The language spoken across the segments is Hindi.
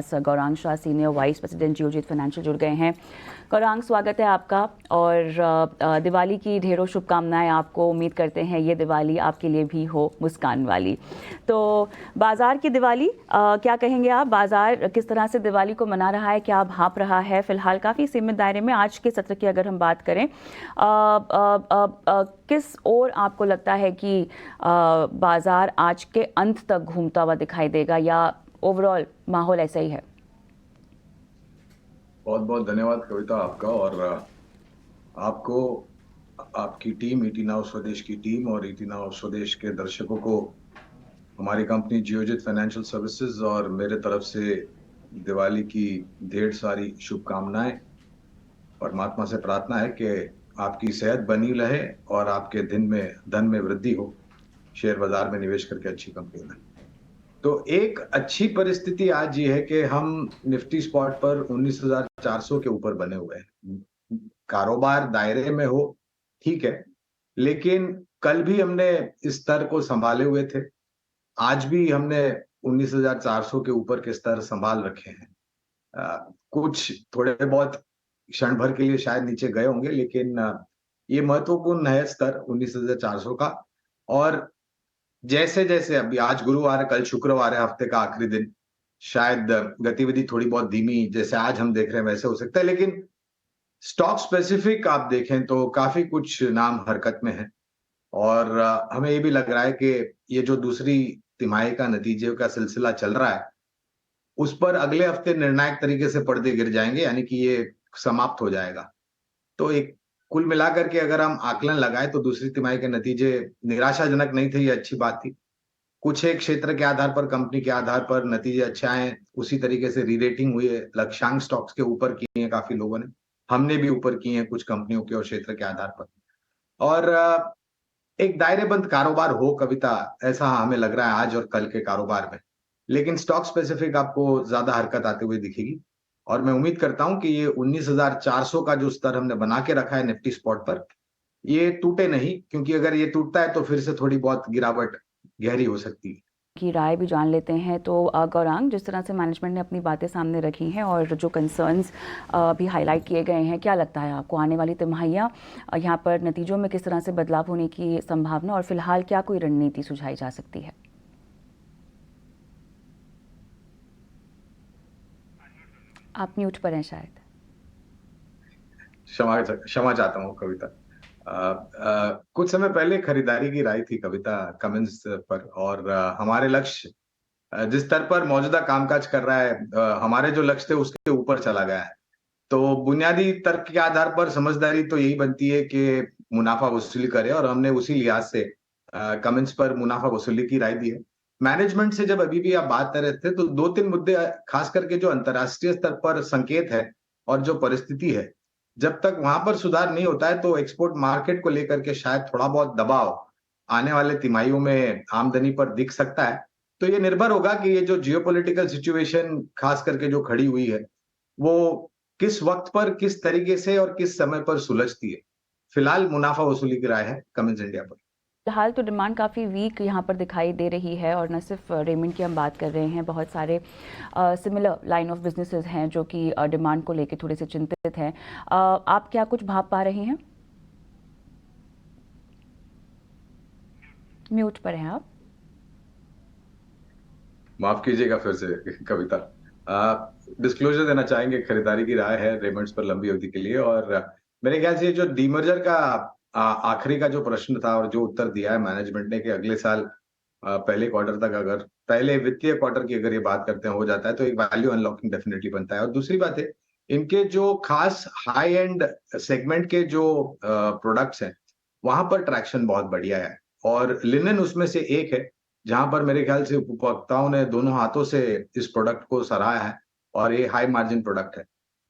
Gaurang Shah, senior vice president Geojit financial जुड़ गए हैं। गौरांग, स्वागत है आपका और दिवाली की ढेरों शुभकामनाएं आपको। उम्मीद करते हैं ये दिवाली आपके लिए भी हो मुस्कान वाली। तो बाज़ार की दिवाली, क्या कहेंगे आप? बाज़ार किस तरह से दिवाली को मना रहा है, क्या भाप रहा है? फिलहाल काफ़ी सीमित दायरे में आज के सत्र की अगर हम बात करें, किस ओर आपको लगता है कि बाज़ार आज के अंत तक घूमता हुआ दिखाई देगा, या ओवरऑल माहौल ऐसा ही है? बहुत बहुत धन्यवाद कविता आपका और आपको, आपकी टीम, ईटी नाउ स्वदेश की टीम और ईटी नाउ स्वदेश के दर्शकों को हमारी कंपनी जियोजित फाइनेंशियल सर्विसेज और मेरे तरफ से दिवाली की ढेर सारी शुभकामनाएं। परमात्मा से प्रार्थना है कि आपकी सेहत बनी रहे और आपके धन में वृद्धि हो, शेयर बाजार में निवेश करके अच्छी कंपनी में। तो एक अच्छी परिस्थिति आज ये है कि हम निफ्टी स्पॉट पर 19,400 के ऊपर बने हुए हैं। कारोबार दायरे में हो, ठीक है, लेकिन कल भी हमने इस स्तर को संभाले हुए थे। आज भी हमने 19,400 के ऊपर के स्तर संभाल रखे हैं। कुछ थोड़े बहुत क्षण भर के लिए शायद नीचे गए होंगे, लेकिन ये महत्वपूर्ण है स्तर 19,400 का। और जैसे-जैसे अभी आज गुरुवार है, कल शुक्रवार है, हफ्ते का आखिरी दिन, शायद गतिविधि थोड़ी बहुत धीमी जैसे आज हम देख रहे हैं वैसे हो सकता है, लेकिन स्टॉक स्पेसिफिक आप देखें तो काफ़ी कुछ नाम हरकत में हैं। और हमें ये भी लग रहा है कि ये जो दूसरी तिमाही का नतीजे का सिलसिला चल रहा है, उस पर अगले हफ्ते निर्णायक तरीके से पर्दे गिर जाएँगे, यानी कि ये समाप्त हो जाएगा। तो एक कुल मिलाकर के अगर हम आकलन लगाएँ तो दूसरी तिमाही के नतीजे निराशाजनक नहीं थे, ये अच्छी बात थी। कुछ एक क्षेत्र के आधार पर, कंपनी के आधार पर नतीजे अच्छे आए, उसी तरीके से री-रेटिंग हुई है। लक्ष्यांक स्टॉक्स के ऊपर किए हैं काफ़ी लोगों ने। हमने भी ऊपर किए हैं कुछ कंपनियों के और क्षेत्र के आधार पर। और एक दायरेबंद कारोबार हो कविता, ऐसा हमें लग रहा है आज और कल के कारोबार में। लेकिन स्टॉक स्पेसिफिक आपको ज़्यादा हरकत आते हुए दिखेगी और मैं उम्मीद करता हूँ कि ये 19,400 का जो स्तर हमने बना के रखा है निफ्टी स्पॉट पर, ये टूटे नहीं, क्योंकि अगर ये टूटता है तो फिर से थोड़ी बहुत गिरावट गहरी हो सकती है। की राय भी जान लेते हैं। तो गौरांग, जिस तरह से मैनेजमेंट ने अपनी बातें सामने रखी हैं और जो कंसर्न्स भी हाईलाइट किए गए हैं, क्या लगता है आपको आने वाली तिमाहियाँ यहाँ पर नतीजों में किस तरह से बदलाव होने की संभावना, और फिलहाल क्या कोई रणनीति सुझाई जा सकती है? आप म्यूट पर हैं शायद। क्षमा चाहता हूँ कविता। कुछ समय पहले खरीदारी की राय थी कविता कमिंस पर, और हमारे लक्ष्य जिस स्तर पर मौजूदा कामकाज कर रहा है, हमारे जो लक्ष्य थे उसके ऊपर चला गया है। तो बुनियादी तर्क के आधार पर समझदारी तो यही बनती है कि मुनाफा वसूली करे, और हमने उसी लिहाज से कमिंस पर मुनाफा वसूली की राय दी है। मैनेजमेंट से जब अभी भी आप बात कर रहे थे तो 2-3 मुद्दे, खास करके जो अंतर्राष्ट्रीय स्तर पर संकेत है और जो परिस्थिति है, जब तक वहां पर सुधार नहीं होता है तो एक्सपोर्ट मार्केट को लेकर के शायद थोड़ा बहुत दबाव आने वाले तिमाहियों में आमदनी पर दिख सकता है। तो ये निर्भर होगा कि ये जो जियोपॉलिटिकल सिचुएशन खास करके जो खड़ी हुई है, वो किस वक्त पर, किस तरीके से और किस समय पर सुलझती है। फिलहाल मुनाफा वसूली की राय है कमिंस इंडिया पर। फिलहाल तो डिमांड काफ़ी वीक यहाँ पर दिखाई दे रही है, और न सिर्फ रेमंड की हम बात कर रहे हैं, बहुत सारे सिमिलर लाइन ऑफ बिजनेसेस हैं जो कि डिमांड को लेकर थोड़े से चिंतित हैं। आप क्या कुछ भाप पा रहे हैं? म्यूट पर हैं आप। माफ कीजिएगा फिर से कविता। डिस्क्लोजर देना चाहेंगे, खरीदारी की राय है रेमंड्स पर लंबी अवधि के लिए, और मेरे ख्याल से ये जो डीमर्जर का आखिरी का जो प्रश्न था और जो उत्तर दिया है मैनेजमेंट ने कि अगले साल पहले क्वार्टर तक, अगर पहले वित्तीय क्वार्टर की अगर ये बात करते हैं हो जाता है तो एक वैल्यू अनलॉकिंग डेफिनेटली बनता है। और दूसरी बात है, इनके जो खास हाई एंड सेगमेंट के जो प्रोडक्ट्स हैं, वहां पर ट्रैक्शन बहुत बढ़िया है, और लिनन उसमें से एक है जहां पर मेरे ख्याल से उपभोक्ताओं ने दोनों हाथों से इस प्रोडक्ट को सराहा है, और ये हाई मार्जिन प्रोडक्ट है।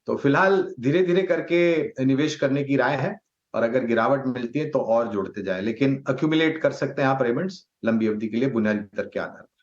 तो फिलहाल धीरे-धीरे करके निवेश करने की राय है, और अगर गिरावट मिलती है तो और जोड़ते जाएँ, लेकिन एक्यूमुलेट कर सकते हैं आप रेमंड्स लंबी अवधि के लिए बुनियादी दर के आधार पर।